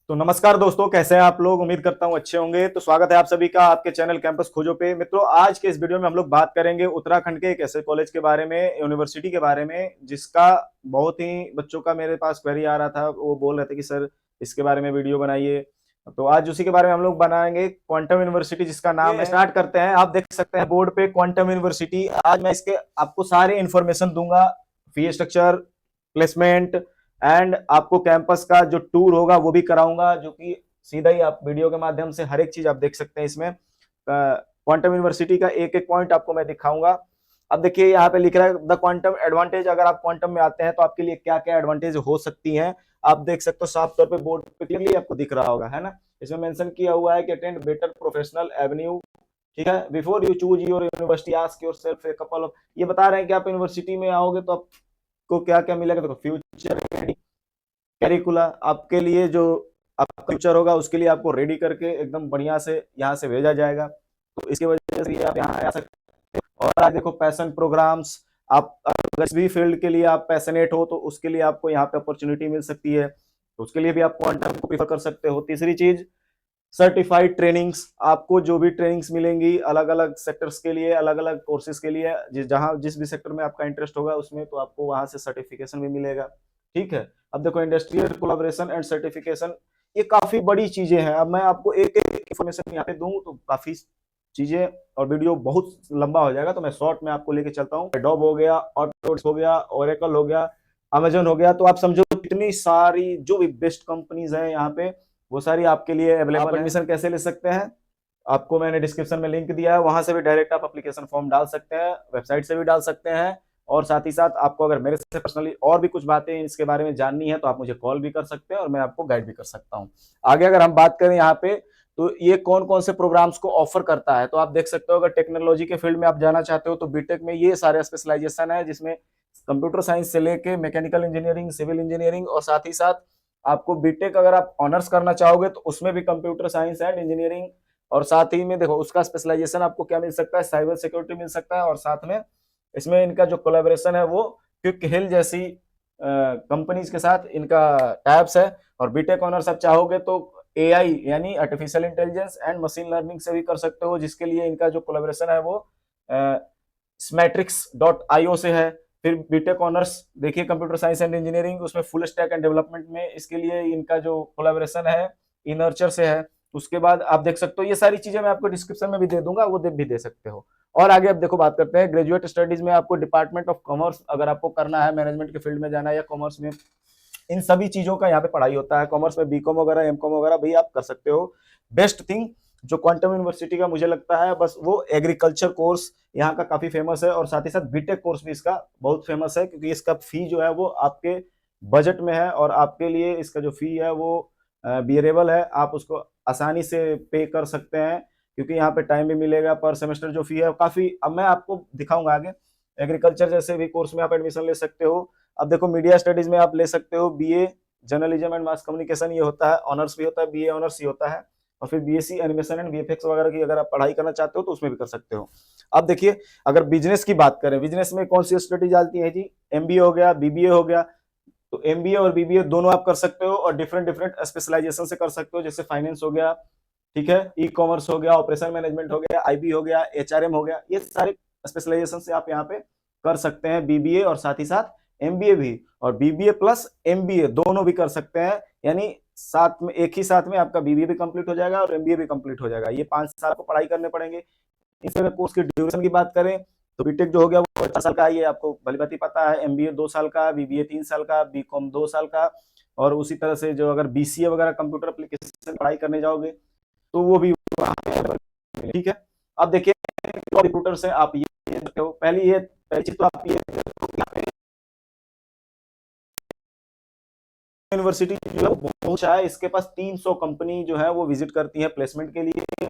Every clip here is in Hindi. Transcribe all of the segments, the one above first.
तो नमस्कार दोस्तों, कैसे हैं आप लोग। उम्मीद करता हूं अच्छे होंगे। तो स्वागत है आप सभी का आपके चैनल कैंपस खोजो पे। मित्रों, आज के इस वीडियो में हम लोग बात करेंगे उत्तराखंड के एक ऐसे कॉलेज के बारे में, यूनिवर्सिटी के बारे में, जिसका बहुत ही बच्चों का मेरे पास क्वेरी आ रहा था। वो बोल रहे थे कि सर इसके बारे में वीडियो बनाइए। तो आज उसी के बारे में हम लोग बनाएंगे, क्वांटम यूनिवर्सिटी जिसका नाम है। स्टार्ट करते हैं। आप देख सकते हैं बोर्ड पे क्वांटम यूनिवर्सिटी। आज मैं इसके आपको सारे इंफॉर्मेशन दूंगा, फी स्ट्रक्चर, प्लेसमेंट एंड आपको कैंपस का जो टूर होगा वो भी कराऊंगा, जो कि सीधा ही आप वीडियो के माध्यम से हर एक चीज आप देख सकते हैं। इसमें क्वांटम यूनिवर्सिटी का एक एक पॉइंट आपको मैं दिखाऊंगा। अब देखिए यहाँ पे लिख रहा है द क्वांटम एडवांटेज। अगर आप क्वांटम में आते हैं तो आपके लिए क्या क्या एडवांटेज हो सकती हैं, आप देख सकते हो। साफ तौर पे बोर्ड पे क्लियरली आपको दिख रहा होगा, है ना। इसमें मेंशन किया हुआ है कि अटेंड बेटर प्रोफेशनल एवेन्यू। ठीक है, before you choose your university ask yourself a couple of. ये बता रहे हैं कि आप यूनिवर्सिटी में आओगे तो आपको क्या क्या मिलेगा। देखो, फ्यूचर कैरिकुला आपके लिए, जो आपका फ्यूचर होगा उसके लिए आपको रेडी करके एकदम बढ़िया से यहाँ से भेजा जाएगा। तो इसकी वजह से आप यहाँ आ सकते हैं। और आज देखो, पैशन प्रोग्राम्स। आप अगर इस भी फील्ड के लिए आप पैशनेट हो तो उसके लिए आपको यहाँ पे अपॉर्चुनिटी मिल सकती है, तो उसके लिए भी आप क्वांटम को प्रीफर कर सकते हो। तीसरी चीज, सर्टिफाइड ट्रेनिंग्स। आपको जो भी ट्रेनिंग्स मिलेंगी अलग अलग सेक्टर्स के लिए, अलग अलग कोर्सेज के लिए, जहां जिस भी सेक्टर में आपका इंटरेस्ट होगा उसमें, तो आपको वहां से सर्टिफिकेशन भी मिलेगा। ठीक है। अब देखो, इंडस्ट्रियल कोलैबोरेशन एंड सर्टिफिकेशन, ये काफी बड़ी चीजें हैं। अब मैं आपको एक एक इन्फॉर्मेशन यहाँ पे दूं तो काफी चीजें और वीडियो बहुत लंबा हो जाएगा, तो मैं शॉर्ट में आपको लेके चलता हूँ। एडोब हो गया, ऑटोडेस्क हो गया, ओरेकल हो गया, अमेजन हो गया। तो आप समझो कितनी सारी जो भी बेस्ट कंपनीज हैं यहाँ पे, वो सारी आपके लिए अवेलेबल है। एडमिशन कैसे ले सकते हैं, आपको मैंने डिस्क्रिप्शन में लिंक दिया है, वहां से भी डायरेक्ट आप एप्लीकेशन फॉर्म डाल सकते हैं, वेबसाइट से भी डाल सकते हैं। और साथ ही साथ आपको अगर मेरे से पर्सनली और भी कुछ बातें इसके बारे में जाननी है तो आप मुझे कॉल भी कर सकते हैं और मैं आपको गाइड भी कर सकता हूँ। आगे अगर हम बात करें यहाँ पे, तो ये कौन कौन से प्रोग्राम्स को ऑफर करता है, तो आप देख सकते हो। अगर टेक्नोलॉजी के फील्ड में आप जाना चाहते हो तो बीटेक में ये सारे स्पेशलाइजेशन है, जिसमें कंप्यूटर साइंस से लेके मैकेनिकल इंजीनियरिंग, सिविल इंजीनियरिंग, और साथ ही साथ आपको बीटेक अगर आप ऑनर्स करना चाहोगे तो उसमें भी कंप्यूटर साइंस एंड इंजीनियरिंग, और साथ ही में देखो उसका स्पेशलाइजेशन आपको क्या मिल सकता है, साइबर सिक्योरिटी मिल सकता है। और साथ में इसमें इनका जो कोलैबोरेशन है वो क्विक हिल जैसी कंपनीज के साथ इनका टैब्स है। और बीटेक ऑनर्स आप चाहोगे तो एआई यानी artificial intelligence and machine learning से भी कर सकते हो, जिसके लिए इनका जो कोलैबोरेशन है वो स्मैट्रिक्स.io से है। फिर बीटेक ऑनर्स देखिए कंप्यूटर साइंस एंड इंजीनियरिंग, उसमें फुल स्टैक एंड डेवलपमेंट में इसके लिए इनका जो कोलैबोरेशन है इनर्चर से है। उसके बाद आप देख सकते हो, ये सारी चीजें मैं आपको डिस्क्रिप्शन में भी दे दूंगा, वो भी दे सकते हो। और आगे अब देखो बात करते हैं ग्रेजुएट स्टडीज में। आपको डिपार्टमेंट ऑफ कॉमर्स अगर आपको करना है, मैनेजमेंट के फील्ड में जाना है या कॉमर्स में, इन सभी चीजों का यहाँ पे पढ़ाई होता है। कॉमर्स में बीकॉम वगैरह, एमकॉम वगैरह भी आप कर सकते हो। बेस्ट थिंग जो क्वांटम यूनिवर्सिटी का मुझे लगता है, बस वो एग्रीकल्चर कोर्स यहाँ का काफी फेमस है, और साथ ही साथ बीटेक कोर्स भी इसका बहुत फेमस है, क्योंकि इसका फी जो है वो आपके बजट में है, और आपके लिए इसका जो फी है वो बियरेबल है। आप उसको आसानी से पे कर सकते हैं, क्योंकि यहाँ पे टाइम भी मिलेगा। पर सेमेस्टर जो फी है काफी, अब मैं आपको दिखाऊंगा आगे। एग्रीकल्चर जैसे भी कोर्स में आप एडमिशन ले सकते हो। अब देखो, मीडिया स्टडीज में आप ले सकते हो BA journalism and mass communication, ये होता है, ऑनर्स भी होता है, बीए ऑनर्स ही होता है। और फिर बीएससी एनिमेशन एंड वीएफएक्स वगैरह की अगर आप पढ़ाई करना चाहते हो तो उसमें भी कर सकते हो। अब देखिए, अगर बिजनेस की बात करें, बिजनेस में कौन सी स्टडी आती है जी, एमबीए हो गया, बीबीए हो गया। तो एमबीए और बीबीए दोनों आप कर सकते हो, और डिफरेंट डिफरेंट स्पेशलाइजेशन से कर सकते हो, जैसे फाइनेंस हो गया, ठीक है, ई कॉमर्स हो गया, ऑपरेशन मैनेजमेंट हो गया, आईबी हो गया, एचआरएम हो गया। ये सारे स्पेशलाइजेशन से आप यहाँ पे कर सकते हैं बीबीए, और साथ ही साथ एमबीए भी। और बीबीए प्लस एमबीए दोनों भी कर सकते हैं, यानी साथ में, एक ही साथ में आपका बीबीए भी कंप्लीट हो जाएगा और एमबीए भी कंप्लीट हो जाएगा। ये 5 साल को पढ़ाई करने पड़ेंगे। इससे अगर कोर्स की ड्यूरेशन की बात करें तो बीटेक जो हो गया वो 4 साल का है, ये आपको भली भांति पता है। एमबीए 2 साल का, बीबीए 3 साल का, बीकॉम 2 साल का। और उसी तरह से जो अगर बीसीए वगैरह कंप्यूटर एप्लीकेशन पढ़ाई करने जाओगे तो वो भी वहाँ पे, ठीक है। अब देखिए, रिक्रूटर से आप ये देखते हो, पहली चीज तो आप ये यूनिवर्सिटी जो है बहुत अच्छा है। इसके पास 300 कंपनी जो है वो विजिट करती है प्लेसमेंट के लिए।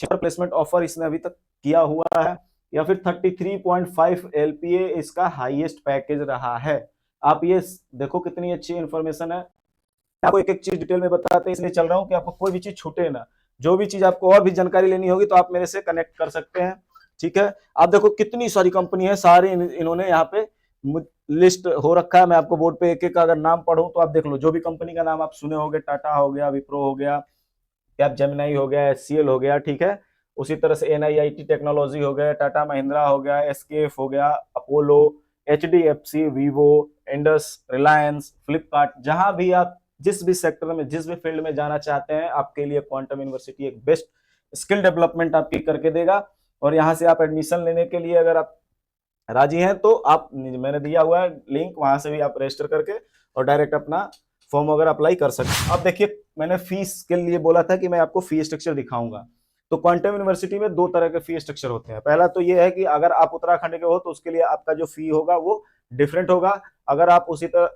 प्लेसमेंट ऑफर इसने अभी तक किया हुआ है, या फिर 33.5 एलपीए इसका हाईएस्ट पैकेज रहा है। आप ये देखो कितनी अच्छी इंफॉर्मेशन है। आपको एक एक चीज डिटेल में बताते हैं, इसलिए चल रहा हूँ कि आपको कोई भी चीज छूटे ना। जो भी चीज आपको और भी जानकारी लेनी होगी तो आप मेरे से कनेक्ट कर सकते हैं, ठीक है। आप देखो कितनी सारी कंपनी है, सारी इन्होंने यहाँ पे लिस्ट हो रखा है। मैं आपको बोर्ड पे एक एक अगर नाम पढ़ूं तो आप देख लो, जो भी कंपनी का नाम आप सुने होंगे, टाटा हो गया, विप्रो हो गया, कैप जेमिनाई हो गया, एचसीएल हो गया, ठीक है। उसी तरह से एनआईआईटी टेक्नोलॉजी हो गया, टाटा महिंद्रा हो गया, एसकेएफ हो गया, Apollo, HDFC, Vivo, Indus, Reliance, Flipkart, जहां भी आप जिस भी सेक्टर में, जिस भी फील्ड में जाना चाहते हैं, आपके लिए क्वांटम यूनिवर्सिटी एक बेस्ट स्किल डेवलपमेंट आपकी करके देगा। और यहाँ से आप एडमिशन लेने के लिए अगर आप राजी हैं तो आप, मैंने दिया हुआ है लिंक, वहां से भी आप रजिस्टर करके और डायरेक्ट अपना फॉर्म वगैरह अप्लाई कर सकते हैं। अब देखिए, मैंने फीस के लिए बोला था कि मैं आपको फी स्ट्रक्चर दिखाऊंगा। तो क्वांटम यूनिवर्सिटी में दो तरह के फी स्ट्रक्चर होते हैं। पहला तो ये है कि अगर आप उत्तराखंड के हो तो उसके लिए आपका जो फी होगा वो डिफरेंट होगा। अगर आप उसी तरह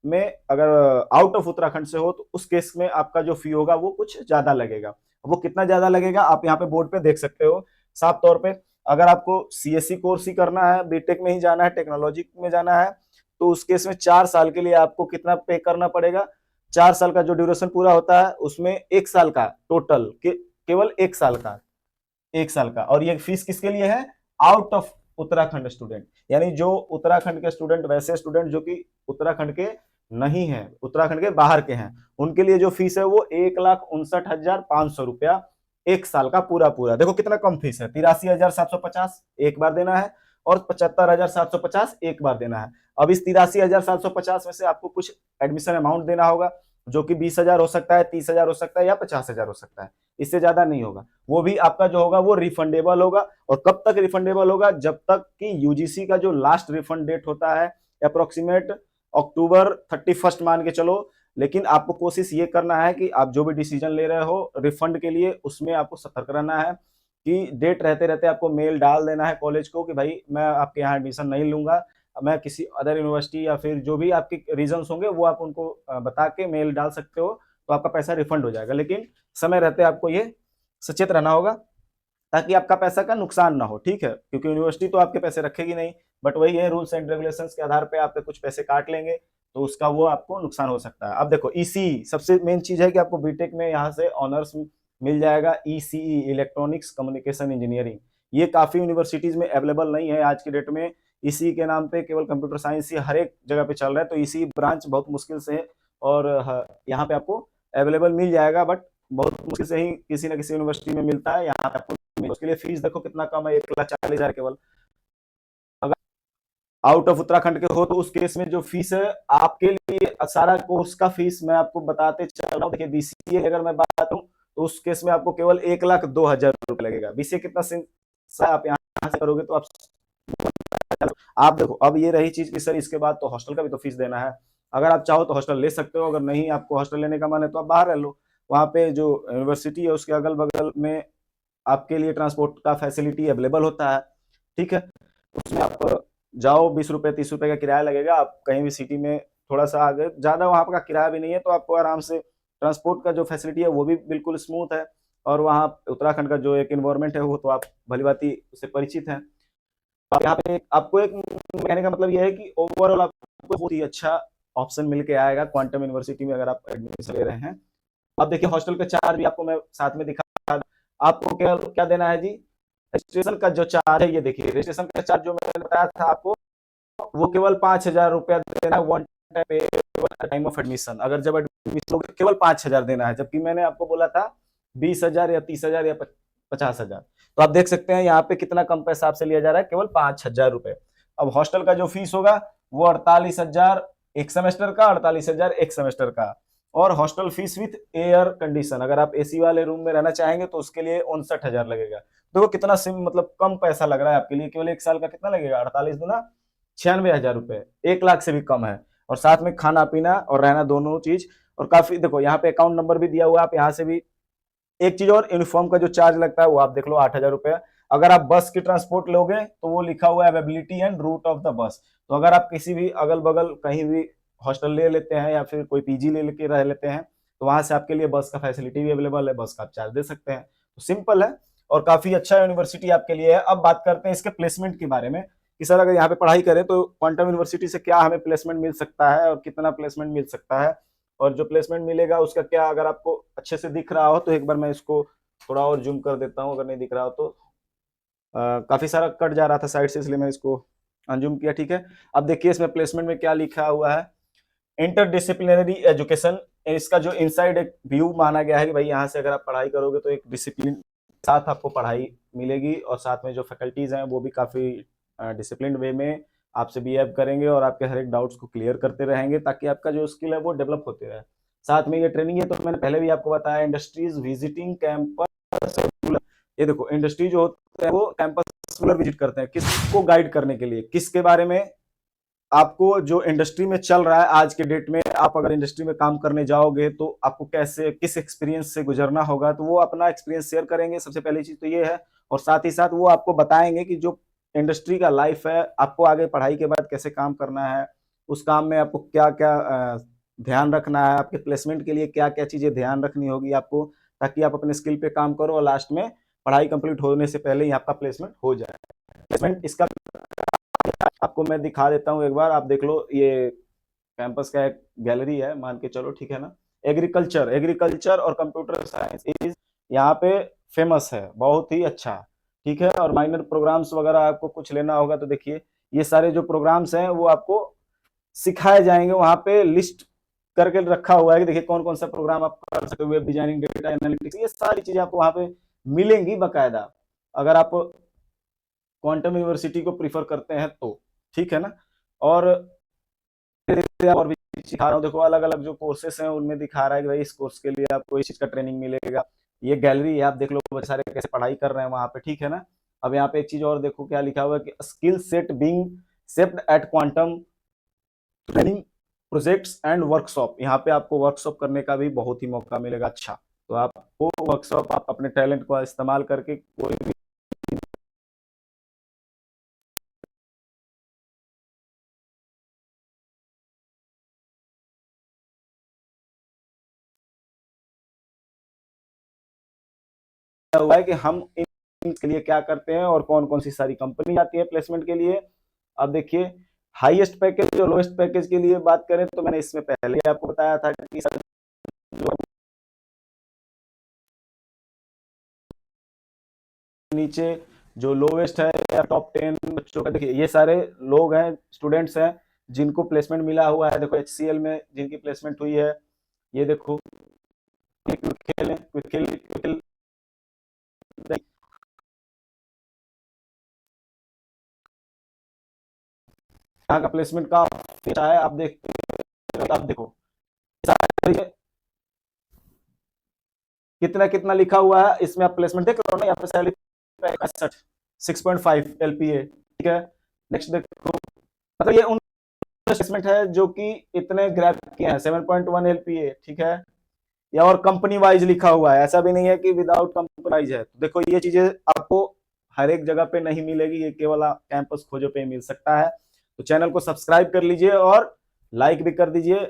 में अगर आउट ऑफ उत्तराखंड से हो तो उस केस में आपका जो फी होगा वो कुछ ज्यादा लगेगा। वो कितना ज्यादा लगेगा आप यहाँ पे बोर्ड पे देख सकते हो साफ तौर पे। अगर आपको सीएससी कोर्स ही करना है, बीटेक में ही जाना है, टेक्नोलॉजी में जाना है, तो उस केस में 4 साल के लिए आपको कितना पे करना पड़ेगा। 4 साल का जो ड्यूरेशन पूरा होता है उसमें 1 साल का टोटल केवल 1 साल का, 1 साल का। और ये फीस किसके लिए है? आउट ऑफ उत्तराखंड स्टूडेंट, यानी जो उत्तराखंड के स्टूडेंट, वैसे स्टूडेंट जो कि उत्तराखंड के नहीं है, उत्तराखंड के बाहर के हैं, उनके लिए जो फीस है वो 1,59,500 रुपया 1 साल का पूरा पूरा। देखो कितना कम फीस है, 83,750 एक बार देना है और 75,750 एक बार देना है। अब इस 83,750 में से आपको कुछ एडमिशन अमाउंट देना होगा, जो कि 20,000 हो सकता है, 30,000 हो सकता है या 50,000 हो सकता है, इससे ज्यादा नहीं होगा। वो भी आपका जो होगा वो रिफंडेबल होगा। और कब तक रिफंडेबल होगा? जब तक कि यूजीसी का जो लास्ट रिफंड डेट होता है अप्रोक्सीमेट अक्टूबर 31 मान के चलो। लेकिन आपको कोशिश ये करना है कि आप जो भी डिसीजन ले रहे हो रिफंड के लिए, उसमें आपको सतर्क रहना है कि डेट रहते रहते आपको मेल डाल देना है कॉलेज को कि भाई मैं आपके यहाँ एडमिशन नहीं लूंगा, मैं किसी अदर यूनिवर्सिटी, या फिर जो भी आपके रीजंस होंगे वो आप उनको बता के मेल डाल सकते हो, तो आपका पैसा रिफंड हो जाएगा। लेकिन समय रहते आपको ये सचेत रहना होगा ताकि आपका पैसा का नुकसान ना हो, ठीक है। क्योंकि यूनिवर्सिटी तो आपके पैसे रखेगी नहीं, बट वही है, रूल्स एंड रेगुलेशंस के आधार पे आपके कुछ पैसे काट लेंगे, तो उसका वो आपको नुकसान हो सकता है। अब देखो, ईसी सबसे मेन चीज है कि आपको बीटेक में यहाँ से ऑनर्स मिल जाएगा, ईसीई, इलेक्ट्रॉनिक्स कम्युनिकेशन इंजीनियरिंग। ये काफी यूनिवर्सिटीज में अवेलेबल नहीं है आज की डेट में। इसी के नाम पे केवल कंप्यूटर साइंस ही हर एक जगह पे चल रहा है, तो इसी ब्रांच बहुत मुश्किल से है और यहाँ पे आपको अवेलेबल मिल जाएगा, बट बहुत मुश्किल से ही किसी ना किसी यूनिवर्सिटी में मिलता है। यहाँ पे आपको उसके लिए फीस देखो कितना कम है, 1,40,000 केवल। अगर आउट ऑफ उत्तराखंड के हो तो उस केस में जो फीस है आपके लिए, सारा कोर्स का फीस मैं आपको बताते चल रहा हूँ। देखिए बीसीए अगर मैं बात करूँ तो उस केस में आपको केवल 1,02,000 लगेगा। बीसीए कितना आप यहाँ से करोगे तो आप देखो, अब ये रही चीज कि सर इसके बाद तो हॉस्टल का भी तो फीस देना है। अगर आप चाहो तो हॉस्टल ले सकते हो, अगर नहीं आपको हॉस्टल लेने का मन है तो आप बाहर रह लो। वहाँ पे जो यूनिवर्सिटी है उसके अगल बगल में आपके लिए ट्रांसपोर्ट का फैसिलिटी अवेलेबल होता है, ठीक है। उसमें आप जाओ, 20 रुपये 30 रुपये का किराया लगेगा। आप कहीं भी सिटी में थोड़ा सा आगे, ज्यादा वहाँ का किराया भी नहीं है, तो आपको आराम से ट्रांसपोर्ट का जो फैसिलिटी है वो भी बिल्कुल स्मूथ है। और वहाँ उत्तराखंड का जो एक इन्वायरमेंट है वो तो आप भली भांति उससे परिचित हैं। आप यहाँ पे आपको एक कहने का मतलब ये है कि ओवरऑल आपको बहुत ही अच्छा ऑप्शन मिल के आएगा क्वांटम यूनिवर्सिटी में अगर आप एडमिशन ले रहे हैं। अब देखिए हॉस्टल का चार्ज भी आपको मैं साथ में दिखा, आपको क्या क्या देना है जी। रजिस्ट्रेशन का जो चार्ज है, ये देखिए रजिस्ट्रेशन का चार्ज जो मैंने बताया था आपको, वो केवल 5,000 रुपया देना है वन टाइम ऑफ एडमिशन। अगर जब एडमिशन केवल 5,000 देना है, जबकि मैंने आपको बोला था 20,000 या 30,000 या 50,000। तो आप देख सकते हैं यहाँ पे कितना कम पैसा आपसे लिया जा रहा है, केवल 5,000 रुपए। अब हॉस्टल का जो फीस होगा वो 48,000 एक सेमेस्टर का, 48,000 एक सेमेस्टर का। और hostel fees with air condition, अगर आप एसी वाले रूम में रहना चाहेंगे तो उसके लिए 59,000 लगेगा। देखो कितना सिम मतलब कम पैसा लग रहा है आपके लिए, केवल 1 साल का कितना लगेगा, 48 गुना 96,000 रुपए, 1 लाख से भी कम है। और साथ में खाना पीना और रहना दोनों चीज। और काफी देखो यहाँ पे अकाउंट नंबर भी दिया हुआ है, आप यहाँ से भी। एक चीज और, यूनिफॉर्म का जो चार्ज लगता है वो आप देख लो, 8,000 रुपया। अगर आप बस की ट्रांसपोर्ट लोगे तो वो लिखा हुआ है availability and route of the bus. तो अगर आप किसी भी अगल बगल कहीं भी हॉस्टल ले लेते हैं या फिर कोई पीजी ले लेके रह लेते हैं, तो वहां से आपके लिए बस का फैसिलिटी भी अवेलेबल है, बस का आप चार्ज दे सकते हैं। तो सिंपल है और काफी अच्छा यूनिवर्सिटी आपके लिए है। अब बात करते हैं इसके प्लेसमेंट के बारे में कि सर अगर यहाँ पे पढ़ाई करें तो क्वांटम यूनिवर्सिटी से क्या हमें प्लेसमेंट मिल सकता है और कितना प्लेसमेंट मिल सकता है, और जो प्लेसमेंट मिलेगा उसका क्या, अगर आपको अच्छे से दिख रहा हो तो एक बार मैं इसको थोड़ा और जूम कर देता हूँ, अगर नहीं दिख रहा हो तो काफी सारा कट जा रहा था साइड से, इसलिए मैं इसको अनज्यूम किया, ठीक है। अब देखिए इसमें प्लेसमेंट में क्या लिखा हुआ है, इंटरडिसिप्लिनरी एजुकेशन। इसका जो इनसाइड एक व्यू माना गया है कि भाई यहाँ से अगर आप पढ़ाई करोगे तो एक डिसिप्लिन साथ आपको पढ़ाई मिलेगी, और साथ में जो फैकल्टीज हैं वो भी काफ़ी डिसिप्लिन वे में आपसे बिहेव करेंगे और आपके हर एक डाउट्स को क्लियर करते रहेंगे, ताकि आपका जो स्किल है वो डेवलप होते रहे। साथ में ये ट्रेनिंग है, तो मैंने पहले भी आपको बताया, इंडस्ट्रीज विजिटिंग कैंपस। ये देखो इंडस्ट्री जो होते हैं वो कैंपस विजिट करते हैं, किसको गाइड करने के लिए, किसके बारे में, आपको जो इंडस्ट्री में चल रहा है आज के डेट में, आप अगर इंडस्ट्री में काम करने जाओगे तो आपको कैसे, किस एक्सपीरियंस से गुजरना होगा, तो वो अपना एक्सपीरियंस शेयर करेंगे। सबसे पहली चीज तो ये है, और साथ ही साथ वो आपको बताएंगे कि जो इंडस्ट्री का लाइफ है, आपको आगे पढ़ाई के बाद कैसे काम करना है, उस काम में आपको क्या क्या ध्यान रखना है, आपके प्लेसमेंट के लिए क्या क्या चीजें ध्यान रखनी होगी आपको, ताकि आप अपने स्किल पे काम करो और लास्ट में पढ़ाई कंप्लीट होने से पहले ही आपका प्लेसमेंट हो जाए। प्लेसमेंट इसका आपको मैं दिखा देता हूँ, एक बार आप देख लो। ये कैंपस का एक गैलरी है मान के चलो, ठीक है ना। एग्रीकल्चर और कंप्यूटर साइंस इज यहाँ पे फेमस है, बहुत ही अच्छा, ठीक है। और माइनर प्रोग्राम्स वगैरह आपको कुछ लेना होगा तो देखिए ये सारे जो प्रोग्राम्स हैं वो आपको सिखाए जाएंगे, वहां पे लिस्ट करके रखा हुआ है कि देखिए कौन कौन सा प्रोग्राम आप कर सकते हो, वेब डिजाइनिंग, डेटा एनालिटिक्स, ये सारी चीजें आपको वहां पे मिलेंगी बाकायदा, अगर आप क्वांटम यूनिवर्सिटी को प्रीफर करते हैं तो, ठीक है ना। और और भी सिखा रहा हूँ, देखो अलग अलग जो कोर्सेस हैं उनमें दिखा रहा है कि भाई इस कोर्स के लिए आपको इस चीज का ट्रेनिंग मिलेगा। ये गैलरी है, आप देख लो बहुत सारे कैसे पढ़ाई कर रहे हैं वहां पे, ठीक है ना। अब यहाँ पे एक चीज और देखो क्या लिखा हुआ है कि skill set being shaped at quantum training projects and workshop. यहाँ पे आपको वर्कशॉप करने का भी बहुत ही मौका मिलेगा। अच्छा, तो आपको वर्कशॉप, आप अपने टैलेंट को इस्तेमाल करके कोई भी हुआ है कि हम के लिए क्या करते हैं और कौन कौन सी सारी कंपनी आती है प्लेसमेंट के लिए। अब देखिए हाईएस्ट पैकेज और लोएस्ट पैकेज के लिए बात करें तो मैंने इसमें पहले ही आपको बताया था कि नीचे जो लोवेस्ट है या टॉप 10 बच्चों का, देखिए ये सारे लोग हैं, स्टूडेंट्स हैं जिनको प्लेसमेंट मिला हुआ है। देखो HCL में जिनकी प्लेसमेंट हुई है, ये देखो यहाँ का प्लेसमेंट का अच्छा है। आप देखते हो, आप देखो कितना कितना लिखा हुआ है इसमें, आप प्लेसमेंट देख रहे हो ना, यहाँ पे सैलरी 65 6.5 LPA, ठीक है। नेक्स्ट देखो, मतलब ये उन प्लेसमेंट है जो कि इतने ग्रैब किए हैं, 7.1 LPA, ठीक है। या और कंपनी वाइज लिखा हुआ है, ऐसा भी नहीं है कि विदाउट कंपनी वाइज है। तो देखो ये चीजें आपको हर एक जगह पे नहीं मिलेगी, ये केवल कैंपस खोजो पे मिल सकता है। तो चैनल को सब्सक्राइब कर लीजिए और लाइक भी कर दीजिए।